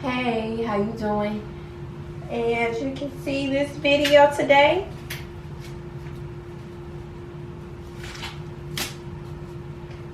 Hey, how you doing? As you can see, this video today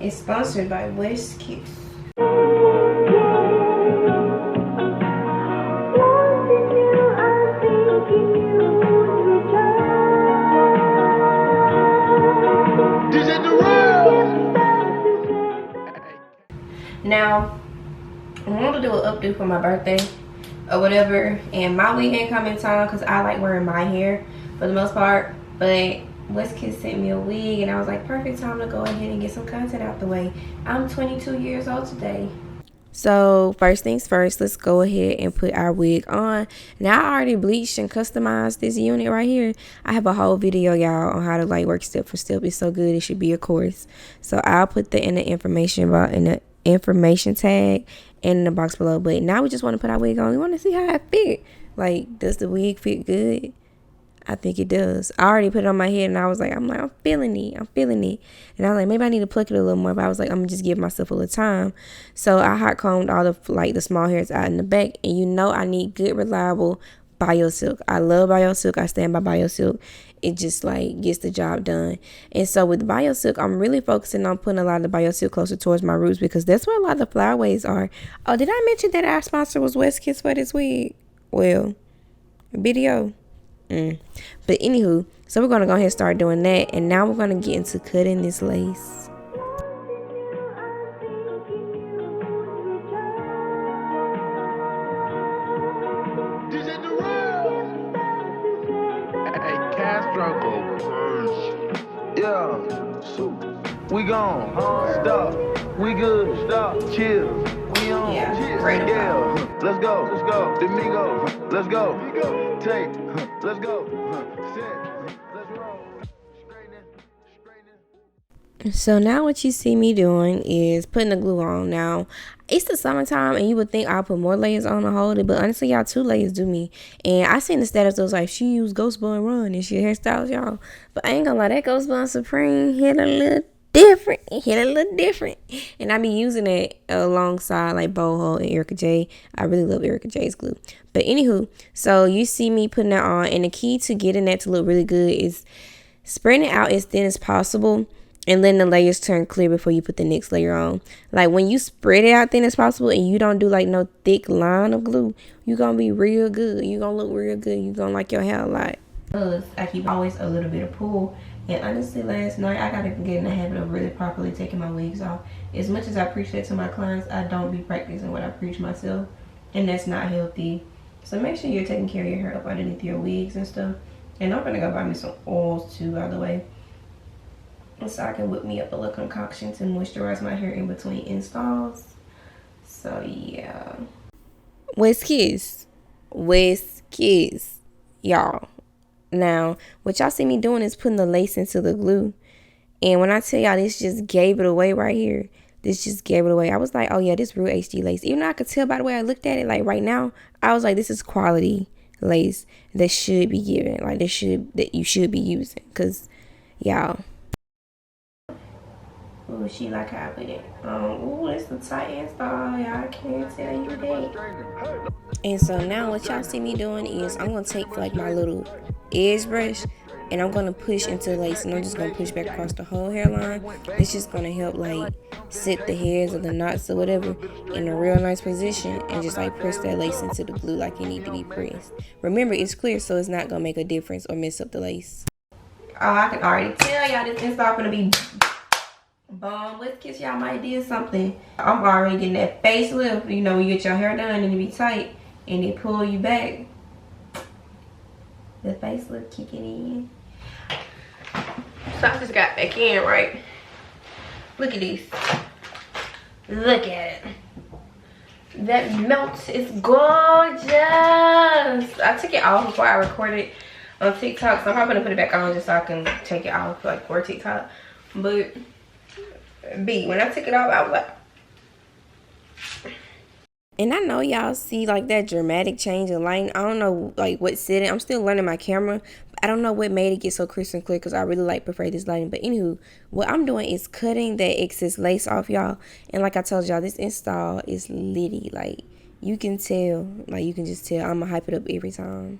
is sponsored by Westkiss. Now, I want to do an updo for my birthday or whatever, and my wig ain't come in time because I like wearing my hair for the most part, but Westkiss sent me a wig and I was like, perfect time to go ahead and get some content out the way. I'm 22 years old today. So first things first, let's go ahead and put our wig on. Now I already bleached and customized this unit right here. I have a whole video, y'all, on how to like work step for step. It's so good, it should be a course. So I'll put that in the information tag and in the box below. But now we just want to put our wig on. We want to see how it fit. Like, does the wig fit good? I think it does. I already put it on my head and I'm feeling it. And I was like, maybe I need to pluck it a little more. But I was like, I'm gonna just give myself a little time. So I hot combed all the small hairs out in the back. And you know I need good, reliable Bio Silk. I love Bio Silk. I stand by Bio Silk. It just like gets the job done. And so with Bio Silk, I'm really focusing on putting a lot of the Bio Silk closer towards my roots because that's where a lot of the flyaways are. Oh, did I mention that our sponsor was Westkiss for this wig? Well, video. But anywho, so we're gonna go ahead and start doing that, and now we're gonna get into cutting this lace. We gone, stop, we good, stop, chill, we on, scale, let's go, Domingo, let's go, take, let's go, set, let's roll, straightening. So now what you see me doing is putting the glue on. Now, it's the summertime and you would think I'll put more layers on to hold it, but honestly, y'all, 2 layers do me. And I seen the status that was like, she used Ghost Bun Run and she hairstyles, y'all. But I ain't gonna lie, that Ghost Bun Supreme hit a little different, and I be using it alongside like Boho and Erica J. I really love Erica J's glue. But anywho, so you see me putting that on, and the key to getting that to look really good is spreading it out as thin as possible and letting the layers turn clear before you put the next layer on. Like when you spread it out thin as possible and you don't do like no thick line of glue, you're gonna be real good. You're gonna look real good. You're gonna like your hair a lot. I keep always a little bit of pull. And honestly, last night, I got to get in the habit of really properly taking my wigs off. As much as I preach that to my clients, I don't be practicing what I preach myself. And that's not healthy. So make sure you're taking care of your hair up underneath your wigs and stuff. And I'm going to go buy me some oils too, by the way. So I can whip me up a little concoction to moisturize my hair in between installs. So yeah. Westkiss. Y'all. Now, what y'all see me doing is putting the lace into the glue. And when I tell y'all, this just gave it away right here. This just gave it away. I was like, oh yeah, this real HD lace. Even though I could tell by the way I looked at it, like right now, I was like, this is quality lace that should be given. Like that you should be using. Cause y'all. Oh, she like how I put it. Oh, it's the tight install. Y'all can't tell you that. And so now what y'all see me doing is I'm gonna take like my little edge brush and I'm gonna push into the lace, and I'm just gonna push back across the whole hairline. It's just gonna help like set the hairs or the knots or whatever in a real nice position, and just like press that lace into the glue like it need to be pressed. Remember, it's clear, so it's not gonna make a difference or mess up the lace. Oh, I can already tell y'all this install gonna be bomb. Westkiss, y'all might do something. I'm already getting that facelift. You know, when you get your hair done and it be tight and they pull you back, the facelift kicking in. So I just got back in, right? Look at this. Look at it. That melt is gorgeous. I took it off before I recorded on TikTok, so I'm probably gonna put it back on just so I can take it off like for TikTok. But B, when I took it off, I was like, and I know y'all see like that dramatic change in lighting. I don't know like what setting. I'm still learning my camera. I don't know what made it get so crisp and clear because I really prefer this lighting. But anywho, what I'm doing is cutting that excess lace off, y'all. And like I told y'all, this install is litty. Like, you can tell. Like, you can just tell. I'm going to hype it up every time.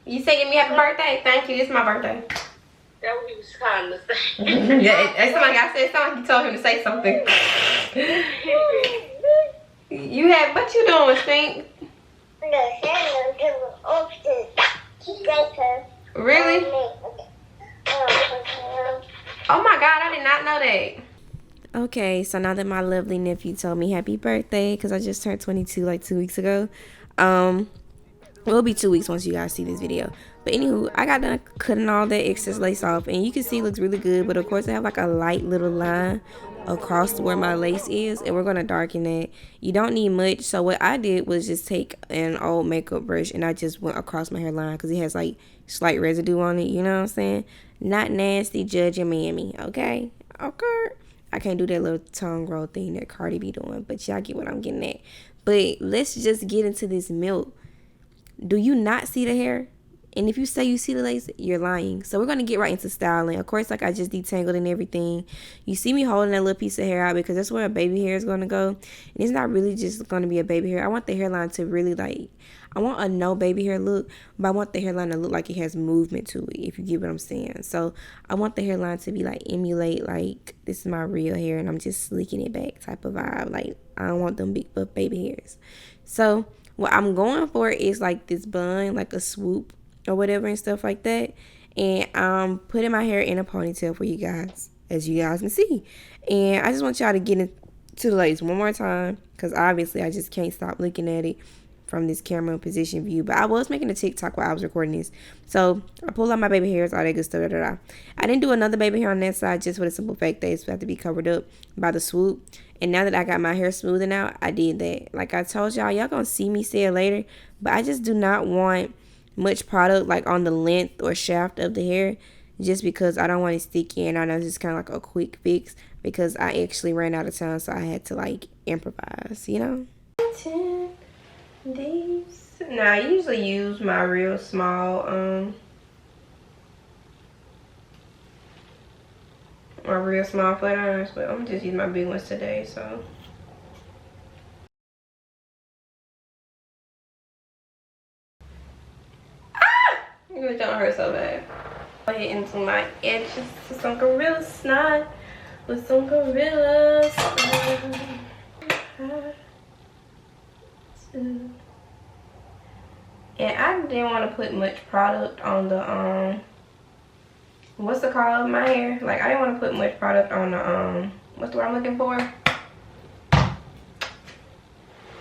You say give me happy birthday? Thank you. It's my birthday. That what he was trying to say. Yeah, it's like I said something. You told him to say something. You have, what you doing, Stink? Really? Oh my God, I did not know that. Okay, so now that my lovely nephew told me happy birthday, because I just turned 22 like 2 weeks ago. It'll be 2 weeks once you guys see this video. But anywho, I got done cutting all that excess lace off, and you can see it looks really good. But of course, I have like a light little line across where my lace is, and we're gonna darken that. You don't need much. So what I did was just take an old makeup brush and I just went across my hairline because it has like slight residue on it. You know what I'm saying? Not nasty, judge your mammy. Okay. I can't do that little tongue roll thing that Cardi be doing, but y'all get what I'm getting at. But let's just get into this milk. Do you not see the hair? And if you say you see the lace, you're lying. So we're going to get right into styling. Of course, like I just detangled and everything. You see me holding that little piece of hair out because that's where a baby hair is going to go. And it's not really just going to be a baby hair. I want the hairline to really like, I want a no baby hair look, but I want the hairline to look like it has movement to it, if you get what I'm saying. So I want the hairline to be like emulate like this is my real hair and I'm just slicking it back type of vibe. Like I don't want them big buff baby hairs. So what I'm going for is like this bun, like a swoop or whatever and stuff like that. And I'm putting my hair in a ponytail for you guys, as you guys can see. And I just want y'all to get into the lace one more time because obviously I just can't stop looking at it from this camera position view. But I was making a TikTok while I was recording this. So I pulled out my baby hairs, all that good stuff. I didn't do another baby hair on that side just for the simple fact that it's have to be covered up by the swoop. And now that I got my hair smoothing out, I did that. Like I told y'all gonna see me say it later. But I just do not want much product like on the length or shaft of the hair. Just because I don't want it sticky. And I know it's just kind of like a quick fix. Because I actually ran out of time. So I had to like improvise, you know. These. Now I usually use my real small flat irons, but I'm just using my big ones today, so. It don't hurt so bad. Go ahead into my edges with some Gorilla Snot. With some Gorilla Snot. And I didn't want to put much product on the what's the call of my hair? Like I didn't want to put much product on the what's the word I'm looking for?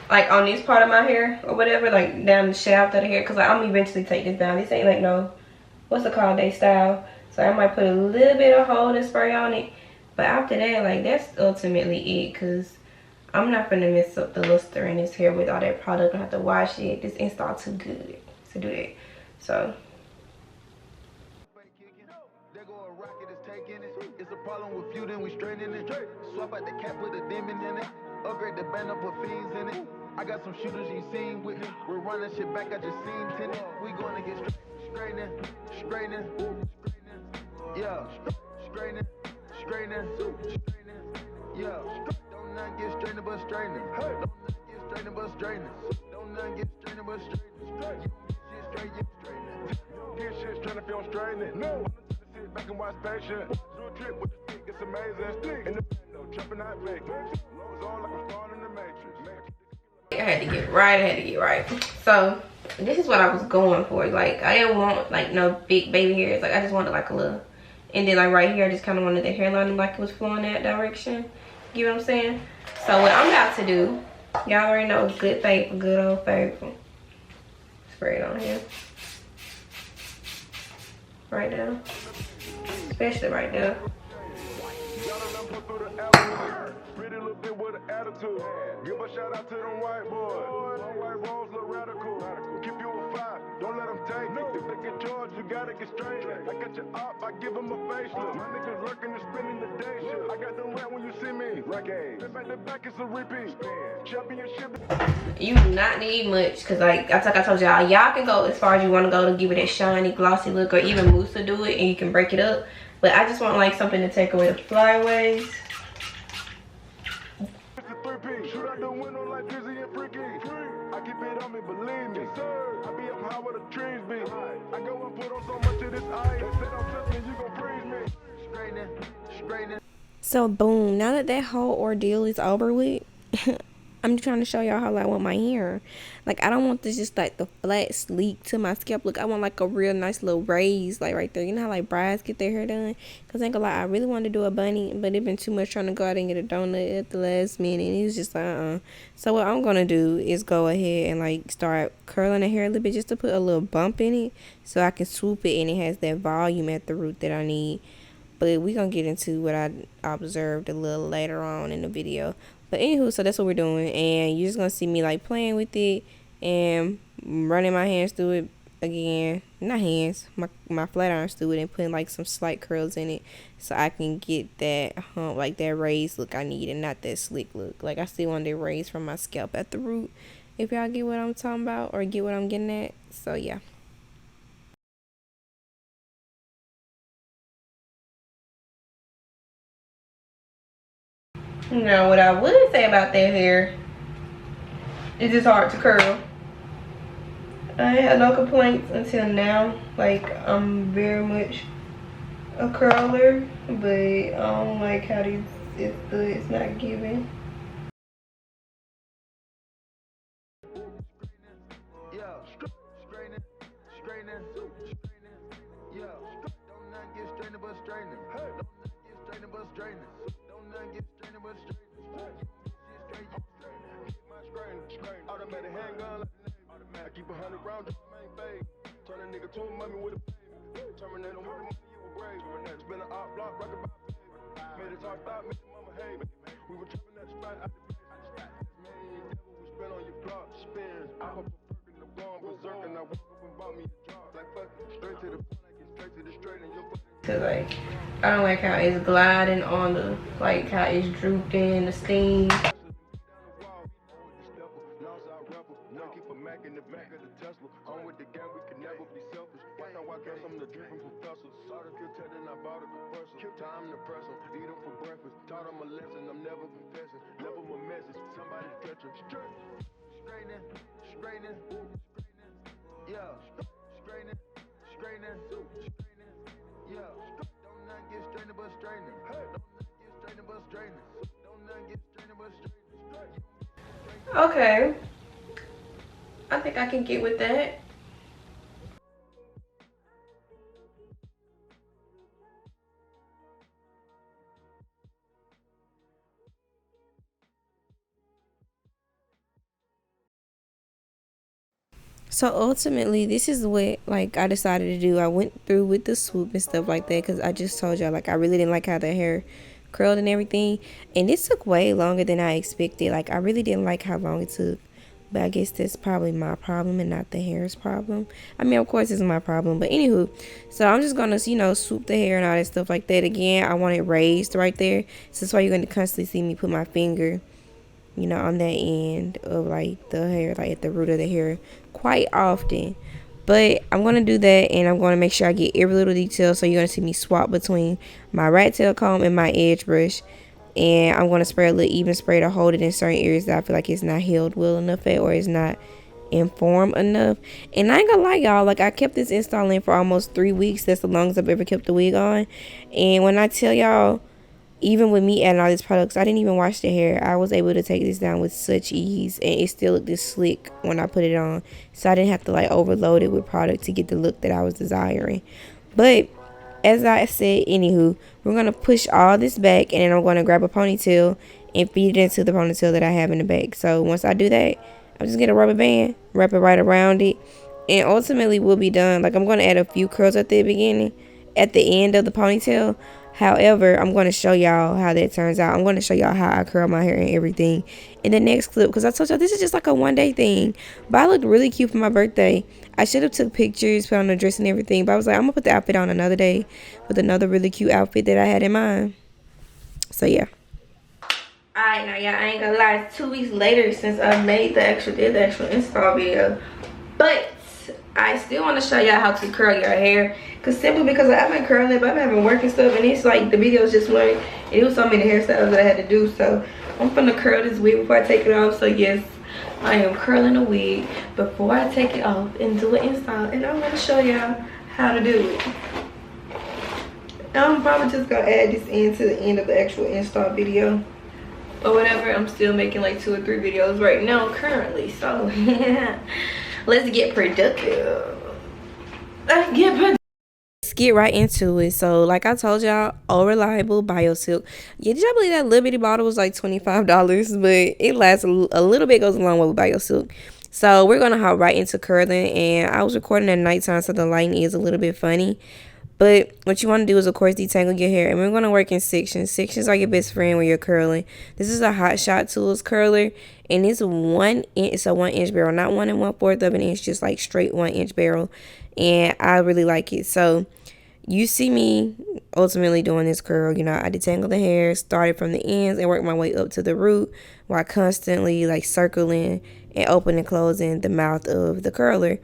Like on this part of my hair or whatever, like down the shaft of the hair, because like, I'm eventually take this down. This ain't like no, what's it called, they style. So I might put a little bit of holding spray on it, but after that, like that's ultimately it, because I'm not gonna mess up the luster in this hair with all that product. I have to wash it. This install too good to do that. So it's a problem with you, then we straightening it. Swap out the cap with a demon in it. Upgrade the band up, put fiends in it. I got some shooters you seen with me. We're running shit back, I just seen tinted. We gonna get straightening. Yeah, straightening. Yeah, don't not get straightening but straightening. Don't not get straightening but straightening. Don't not get straightening but straightening. You get shit straight, you straightening. Get shit straight if you don't straighten it. No, I'm trying to sit back and watch patient. Do a trip with the stick, it's amazing. In the no jumping out big. Rolls on like I'm starting in the Matrix. I had to get right. So this is what I was going for. Like I didn't want like no big baby hairs. Like I just wanted like a little, and then like right here I just kind of wanted the hairline like it was flowing that direction. You know what I'm saying? So what I'm about to do, y'all already know, good faithful, good old faithful. Spray it on here. Right there. Especially right there. Pretty little bit with an attitude. Give a shout out to them white boys. White rolls look radical. Keep you a 5, don't let them take it. If they get charged, you gotta get straight. I got you up, I give them a facelift. My niggas lurking and spending the day shift. I got them rat when you see me. Back to back, it's a repeat. Championship. You do not need much, because like I told y'all can go as far as you want to go to give it that shiny, glossy look, or even mousse to do it, and you can break it up. But I just want like something to take away the flyaways. Shoot out the window like Dizzy and Freaky. keep it on me, believe me. Yes, sir. I be up high where the trees be. I go and put on so much of this ice. They said don't touch me, you gon' freeze me. Straightening. So boom, now that that whole ordeal is over with, I'm just trying to show y'all how I want my hair. Like, I don't want this just like the flat sleek to my scalp look. I want like a real nice little raise, like right there. You know how like brides get their hair done? Cause I ain't gonna lie, I really wanted to do a bunny, but it been too much trying to go out and get a donut at the last minute. And it was just like, So what I'm gonna do is go ahead and like start curling the hair a little bit just to put a little bump in it, so I can swoop it and it has that volume at the root that I need. But we gonna get into what I observed a little later on in the video. But anywho, so that's what we're doing, and you're just gonna see me like playing with it and running my hands through it again. Not hands, my flat irons through it, and putting like some slight curls in it, so I can get that hump, like that raised look I need, and not that slick look. Like I still want that raise from my scalp at the root. If y'all get what I'm talking about or get what I'm getting at, so yeah. Now, what I would say about that hair is it's hard to curl. I ain't had no complaints until now. Like, I'm very much a curler, but I don't like how it's not giving. Automatic handgun like the Navy. I keep 100 rounds in my main phase. Turn a nigga to a mummy with a baby. Terminate him with the money you were brave. It's been an op block, rock about baby. Made it talk stop, made the mama hate. We were trapping at the spot out the base. Man, devil, we spin on your block. Spin. I hope a perk in the bomb berserk, and I woke up and bought me a job. Like fuck it, straight to the point, I get straight to the straight and your Cause like, I don't like how it's gliding on the, like how it's drooping, the steam. Time to press them, eat them for breakfast. Taught them a lesson, I'm never confessing. Left them a message, somebody stretch them. Straightening, straightening, yeah. Straightening, straightening, yeah. Don't not get straightening but straightening. Don't not get straightening but straightening. Don't not get straightening but straightening. Okay, I think I can get with that. So ultimately, this is what like I decided to do. I went through with the swoop and stuff like that because I just told y'all like I really didn't like how the hair curled and everything, and it took way longer than I expected. Like I really didn't like how long it took, but I guess that's probably my problem and not the hair's problem. I mean, of course it's my problem, but anywho, so I'm just gonna swoop the hair and all that stuff like that. Again, I want it raised right there, so that's why you're gonna constantly see me put my finger on that end of like the hair, like at the root of the hair quite often. But I'm going to do that, and I'm going to make sure I get every little detail. So you're going to see me swap between my rat tail comb and my edge brush, and I'm going to spray a little even spray to hold it in certain areas that I feel like it's not held well enough at, or it's not informed enough. And I ain't gonna lie, y'all, like I kept this installing for almost 3 weeks. That's the longest I've ever kept the wig on. And when I tell y'all, even with me adding all these products, I didn't even wash the hair. I was able to take this down with such ease, and it still looked this slick when I put it on. So I didn't have to like overload it with product to get the look that I was desiring. But as I said, anywho, we're going to push all this back, and then I'm going to grab a ponytail and feed it into the ponytail that I have in the back. So once I do that, I'm just going to rubber band, wrap it right around it, and ultimately we'll be done. Like I'm going to add a few curls at the beginning, at the end of the ponytail. However, I'm going to show y'all how that turns out. I'm going to show y'all how I curl my hair and everything in the next clip, because I told y'all this is just like a one-day thing. But I looked really cute for my birthday. I should have took pictures, put on the dress and everything, but I was like, I'm going to put the outfit on another day with another really cute outfit that I had in mind. So, yeah. Alright, now y'all, I ain't gonna lie, it's 2 weeks later since I made the actual install video. But I still want to show y'all how to curl your hair, simply because I've been curling it, but I've been having work and stuff, and it's like the videos just went, and it was so many hairstyles that I had to do. So I'm gonna curl this wig before I take it off. So yes, I am curling a wig before I take it off and do an install, and I'm gonna show y'all how to do it. I'm probably just gonna add this in to the end of the actual install video or whatever. I'm still making like 2 or 3 videos right now currently, so let's get productive. Let's get right into it. So like I told y'all, all reliable BioSilk. Yeah, did y'all believe that little bitty bottle was like $25? But it lasts a little bit, goes a long way with BioSilk. So we're gonna hop right into curling, and I was recording at nighttime, so the lighting is a little bit funny. But what you want to do is, of course, detangle your hair. And we're going to work in sections. Sections are your best friend when you're curling. This is a Hot Shot Tools curler. And it's 1 inch. It's a 1 inch barrel. Not 1 1/4 of an inch. Just like straight 1 inch barrel. And I really like it. So you see me ultimately doing this curl. You know, I detangle the hair. Started from the ends and work my way up to the root. While constantly like circling and opening and closing the mouth of the curler.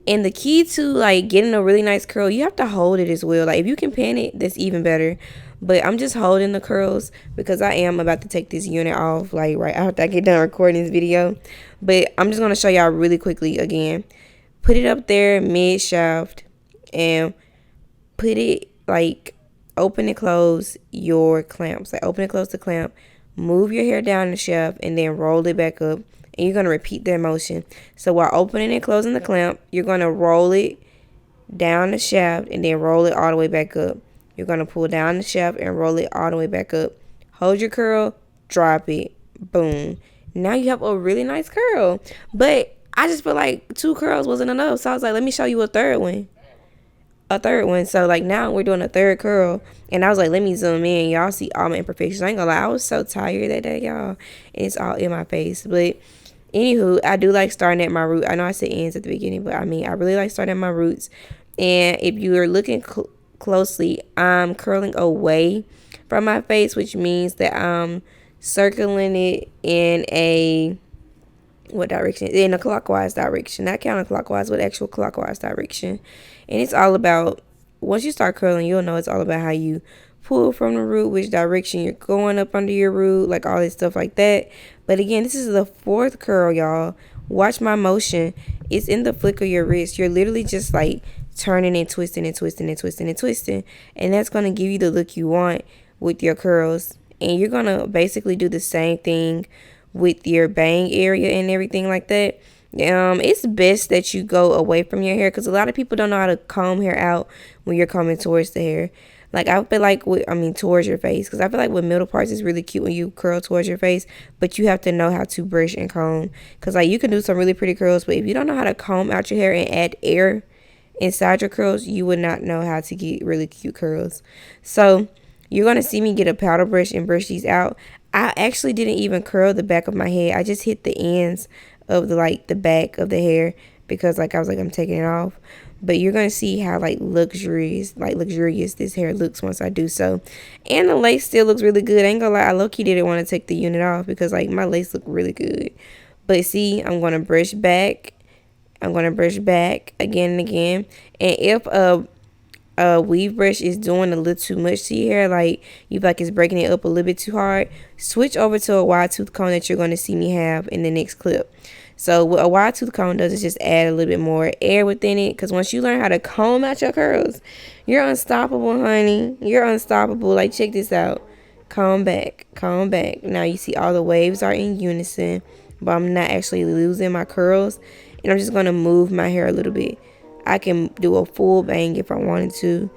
And the key to like getting a really nice curl, you have to hold it as well. Like if you can pin it, that's even better. But I'm just holding the curls because I am about to take this unit off like right after I get done recording this video. But I'm just going to show y'all really quickly again. Put it up there mid shaft and put it like open and close your clamps. Like open and close the clamp. Move your hair down the shaft and then roll it back up. And you're going to repeat that motion. So while opening and closing the clamp, you're going to roll it down the shaft and then roll it all the way back up. You're going to pull down the shaft and roll it all the way back up. Hold your curl, drop it, boom. Now you have a really nice curl. But I just feel like 2 curls wasn't enough. So I was like, let me show you a third one. So like now we're doing a third curl. And I was like, let me zoom in. Y'all see all my imperfections. I ain't gonna lie, I was so tired that day, y'all. And it's all in my face. But anywho, I do like starting at my root. I know I said ends at the beginning, but I mean, I really like starting at my roots. And if you are looking closely, I'm curling away from my face, which means that I'm circling it in a, what direction? In a clockwise direction. Not counterclockwise, but actual clockwise direction. And it's all about, once you start curling, you'll know it's all about how you pull from the root, which direction you're going up under your root, like all this stuff like that. But again, this is the 4th curl, y'all. Watch my motion. It's in the flick of your wrist. You're literally just like turning and twisting and twisting and twisting and twisting. And that's going to give you the look you want with your curls. And you're going to basically do the same thing with your bang area and everything like that. It's best that you go away from your hair because a lot of people don't know how to comb hair out when you're combing towards the hair. Like I feel like towards your face, because I feel like with middle parts is really cute when you curl towards your face, but you have to know how to brush and comb, because like you can do some really pretty curls, but if you don't know how to comb out your hair and add air inside your curls, you would not know how to get really cute curls. So you're gonna see me get a powder brush and brush these out. I actually didn't even curl the back of my head. I just hit the ends of the back of the hair because like I was like, I'm taking it off. But you're going to see how like luxurious this hair looks once I do so. And the lace still looks really good. I ain't gonna lie, I low-key didn't want to take the unit off because like my lace looked really good. But see, I'm going to brush back. Again and again. And if a weave brush is doing a little too much to your hair, like you feel like it's breaking it up a little bit too hard, switch over to a wide tooth comb that you're going to see me have in the next clip. So what a wide tooth comb does is just add a little bit more air within it, because once you learn how to comb out your curls, you're unstoppable, honey. You're unstoppable. Like, check this out. Comb back. Now you see all the waves are in unison, but I'm not actually losing my curls, and I'm just going to move my hair a little bit. I can do a full bang if I wanted to,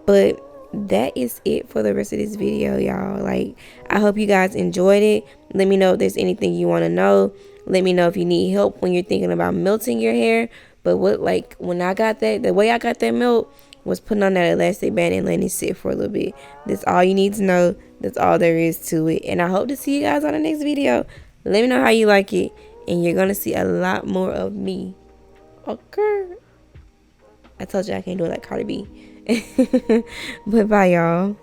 but that is it for the rest of this video, y'all. Like, I hope you guys enjoyed it. Let me know if there's anything you want to know. Let me know if you need help when you're thinking about melting your hair. But when I got that, the way I got that melt was putting on that elastic band and letting it sit for a little bit. That's all you need to know. That's all there is to it. And I hope to see you guys on the next video. Let me know how you like it, and you're gonna see a lot more of me. Okay. I told you I can't do it like Cardi B. But bye, y'all.